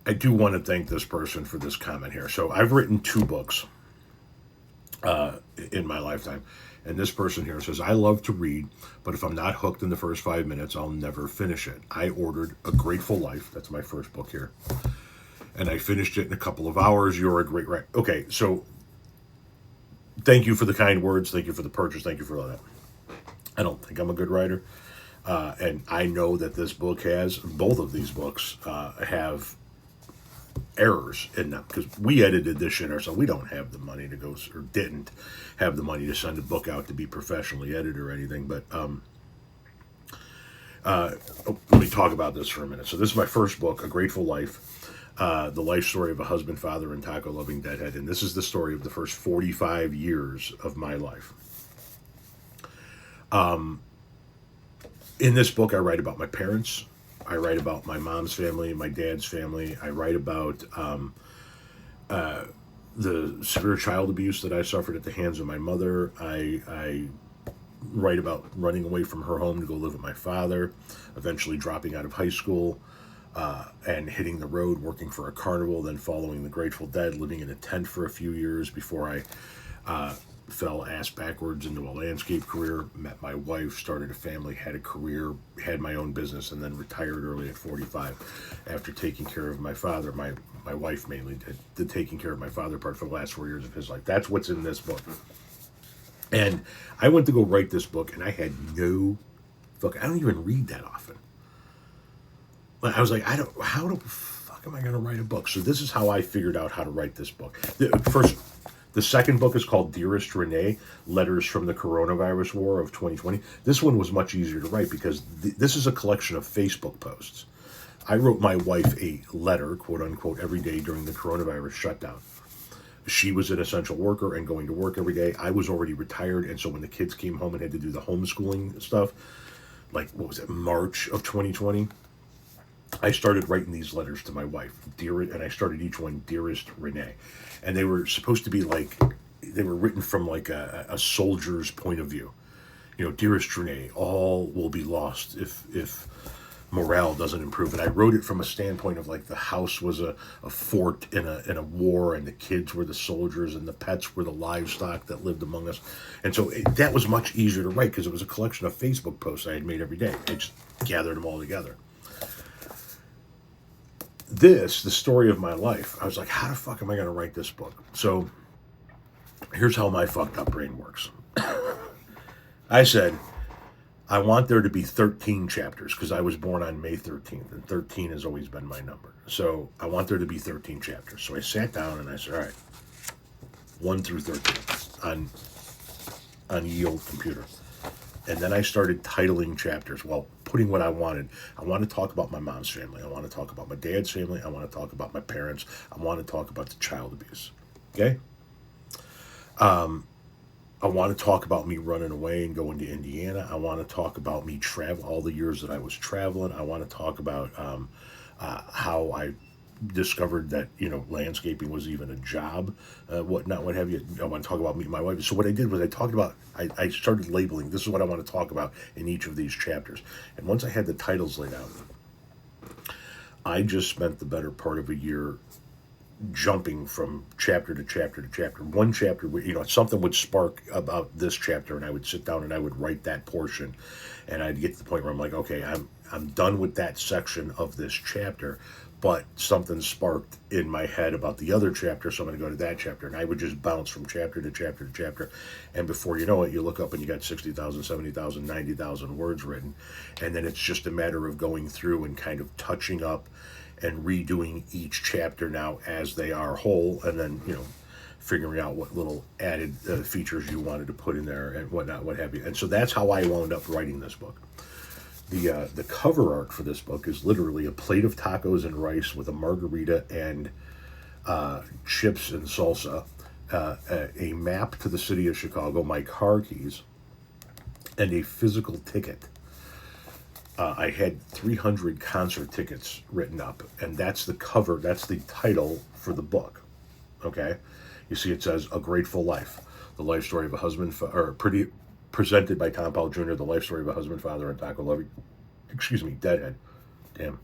I do want to thank this person for this comment here. So I've written 2 books in my lifetime. And this person here says, I love to read, but if I'm not hooked in the first 5 minutes, I'll never finish it. I ordered A Grateful Life. That's my first book here. And I finished it in a couple of hours. You're a great writer. Okay, so thank you for the kind words. Thank you for the purchase. Thank you for all that. I don't think I'm a good writer. And I know that this book has, both of these books have errors in them, because we edited this shit ourselves. We don't have the money to go, or didn't have the money to send a book out to be professionally edited or anything. But let me talk about this for a minute. So this is my first book, A Grateful Life, the life story of a husband, father, and taco-loving deadhead. And this is the story of the first 45 years of my life. In this book, I write about my parents. I write about my mom's family, my dad's family. I write about the severe child abuse that I suffered at the hands of my mother. I write about running away from her home to go live with my father, eventually dropping out of high school and hitting the road, working for a carnival, then following the Grateful Dead, living in a tent for a few years before I fell ass backwards into a landscape career, met my wife, started a family, had a career, had my own business, and then retired early at 45 after taking care of my father. My wife mainly did taking care of my father part for the last 4 years of his life. That's what's in this book. And I went to go write this book, and I had no fuck. I don't even read that often. I was like, how the fuck am I going to write a book? So this is how I figured out how to write this book. The second book is called Dearest, Renee, Letters from the Coronavirus War of 2020. This one was much easier to write because this is a collection of Facebook posts. I wrote my wife a letter, quote unquote, every day during the coronavirus shutdown. She was an essential worker and going to work every day. I was already retired, and so when the kids came home and had to do the homeschooling stuff, like, what was it, March of 2020, I started writing these letters to my wife, and I started each one, Dearest Renee. And they were supposed to be like, they were written from like a soldier's point of view. You know, Dearest Renee, all will be lost if morale doesn't improve. And I wrote it from a standpoint of like the house was a fort in a war, and the kids were the soldiers, and the pets were the livestock that lived among us. And so that was much easier to write because it was a collection of Facebook posts I had made every day. I just gathered them all together. The story of my life, I was like, how the fuck am I going to write this book? So here's how my fucked up brain works. I said, I want there to be 13 chapters because I was born on May 13th, and 13 has always been my number. So I want there to be 13 chapters. So I sat down and I said, all right, 1 through 13 on ye old computer. And then I started titling chapters. Well, putting what I wanted. I want to talk about my mom's family. I want to talk about my dad's family. I want to talk about my parents. I want to talk about the child abuse. Okay? I want to talk about me running away and going to Indiana. I want to talk about me all the years that I was traveling. I want to talk about how I discovered that, you know, landscaping was even a job, what have you. I want to talk about me and my wife. So what I did was I started labeling, this is what I want to talk about in each of these chapters. And once I had the titles laid out, I just spent the better part of a year jumping from chapter to chapter to chapter. One chapter, you know, something would spark about this chapter, and I would sit down and I would write that portion, and I'd get to the point where I'm like, okay, I'm done with that section of this chapter, but something sparked in my head about the other chapter, so I'm going to go to that chapter. And I would just bounce from chapter to chapter to chapter. And before you know it, you look up and you got 60,000, 70,000, 90,000 words written. And then it's just a matter of going through and kind of touching up and redoing each chapter now as they are whole. And then, you know, figuring out what little added features you wanted to put in there and whatnot, what have you. And so that's how I wound up writing this book. The cover art for this book is literally a plate of tacos and rice with a margarita and chips and salsa, a map to the city of Chicago, my car keys, and a physical ticket. I had 300 concert tickets written up, and that's the cover, that's the title for the book. Okay? You see it says, A Grateful Life, the life story of a husband, presented by Powell Jr., the life story of a husband, father, and taco-loving, deadhead. Damn.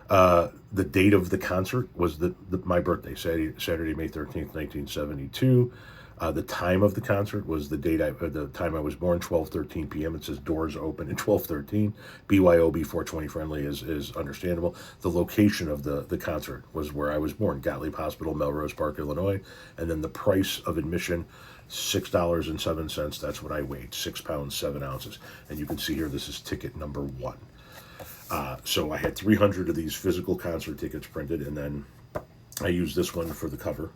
The date of the concert was my birthday, Saturday, May 13th, 1972. The time of the concert was the time I was born, 12:13 p.m. It says doors open at 12:13. BYOB 420 friendly is understandable. The location of the concert was where I was born, Gottlieb Hospital, Melrose Park, Illinois. And then the price of admission, $6.07. That's what I weighed, 6 pounds, 7 ounces. And you can see here, this is ticket number 1. So I had 300 of these physical concert tickets printed, and then I used this one for the cover.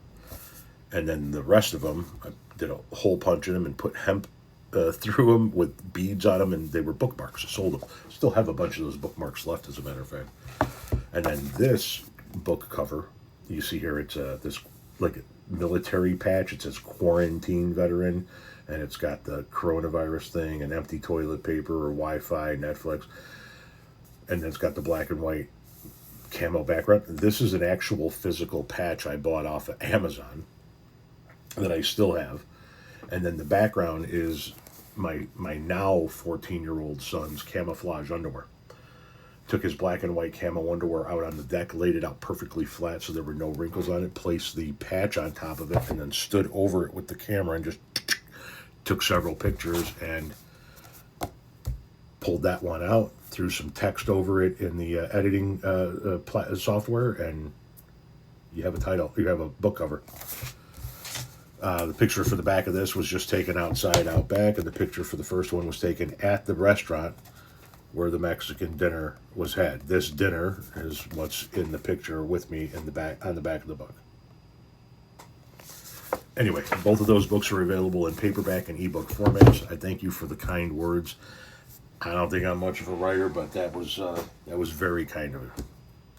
And then the rest of them, I did a hole punch in them and put hemp through them with beads on them, and they were bookmarks. I sold them. Still have a bunch of those bookmarks left, as a matter of fact. And then this book cover, you see here, it's this like military patch. It says quarantine veteran, and it's got the coronavirus thing, and empty toilet paper or Wi-Fi, Netflix. And then it's got the black and white camo background. This is an actual physical patch I bought off of Amazon that I still have. And then the background is my now 14-year-old son's camouflage underwear. Took his black and white camo underwear out on the deck, laid it out perfectly flat so there were no wrinkles on it, placed the patch on top of it, and then stood over it with the camera and just took several pictures and pulled that one out, threw some text over it in the editing software, and you have a title. You have a book cover. The picture for the back of this was just taken outside, out back, and the picture for the first one was taken at the restaurant where the Mexican dinner was had. This dinner is what's in the picture with me in the back, on the back of the book. Anyway, both of those books are available in paperback and ebook formats. I thank you for the kind words. I don't think I'm much of a writer, but that was very kind of it.